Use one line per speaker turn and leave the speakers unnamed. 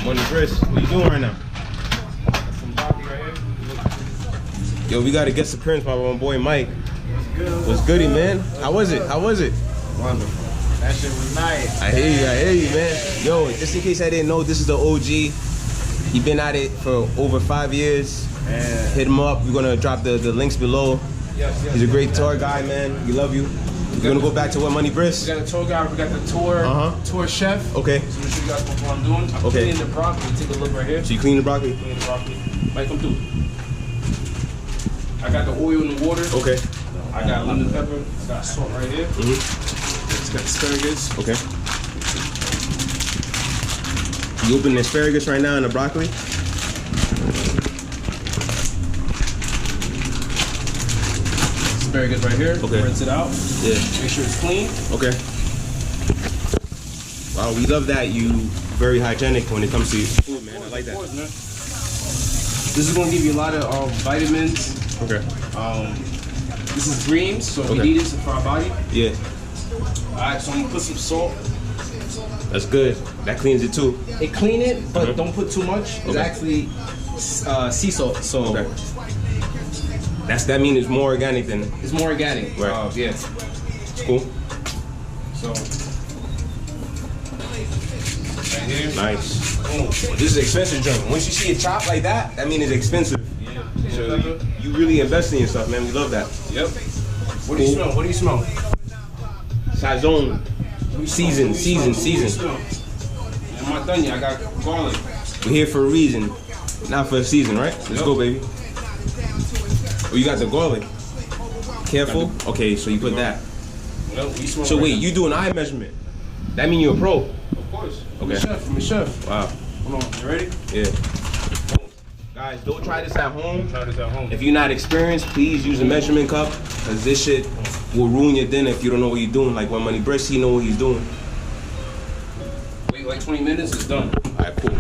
Money Chris, what you doing right now?
Some broccoli right here.
Yo, we got a guest appearance by my boy Mike.
What's good?
What's goody, man? How was it? How was it?
Wonderful. That shit was nice.
I hear you, man. Yo, just in case I didn't know, this is the OG. He been at it for over 5 years.
Man.
Hit him up. We're gonna drop the links below.
Yes.
He's a great tour guy, man. We love you. We're gonna go back to what Money Brisk.
We got a tour guide, we got the tour chef.
Okay.
So I'm gonna show you guys what I'm doing. I'm
Okay.
cleaning the broccoli. Take a look right here.
So you clean the broccoli?
Clean the broccoli. Mike, come through. I got the oil in the water.
Okay.
I got lemon pepper. I got salt right here. It's got asparagus.
Okay. You open the asparagus right now and the broccoli?
Asparagus right here.
Okay.
Rinse it out.
Yeah.
Make sure it's clean.
Okay. Wow, we love that you very hygienic when it comes to food, man. I like that.
Of course, man. This is gonna give you a lot of vitamins.
Okay.
This is greens, so we
Okay.
need this for our body.
Yeah,
Alright, so I'm gonna put some salt.
that's good. That cleans it too.
It clean it, but
Mhm.
don't put too much. It's
Okay.
actually sea salt, so
Okay. That means it's more organic than
it's more organic.
Right.
Yeah.
cool.
So right here.
Nice.
Boom.
This is expensive junk. Once you see it chopped like that, that means it's expensive.
Yeah.
So you really invest in yourself, man. We love that.
Yep. What do you smell? What do you smell?
Sazon. Season.
I'm not done yet. I got garlic.
We're here for a reason, not for a season, right? Let's
Yep.
go, baby. Oh, you got the garlic. Careful. Okay, so you put that.
Yep. You smell
So
right
wait,
now.
you do an eye measurement. That mean you're a pro.
Of course. I'm a
Okay.
chef. I'm a chef.
Wow.
Hold on. You ready?
Yeah. Guys, don't try this at home.
Try this at home.
If you're not experienced, please use a measurement cup, because this shit will ruin your dinner if you don't know what you're doing. Like when Money Brisk, he know what he's doing.
Wait like 20 minutes, it's done.
All right, cool.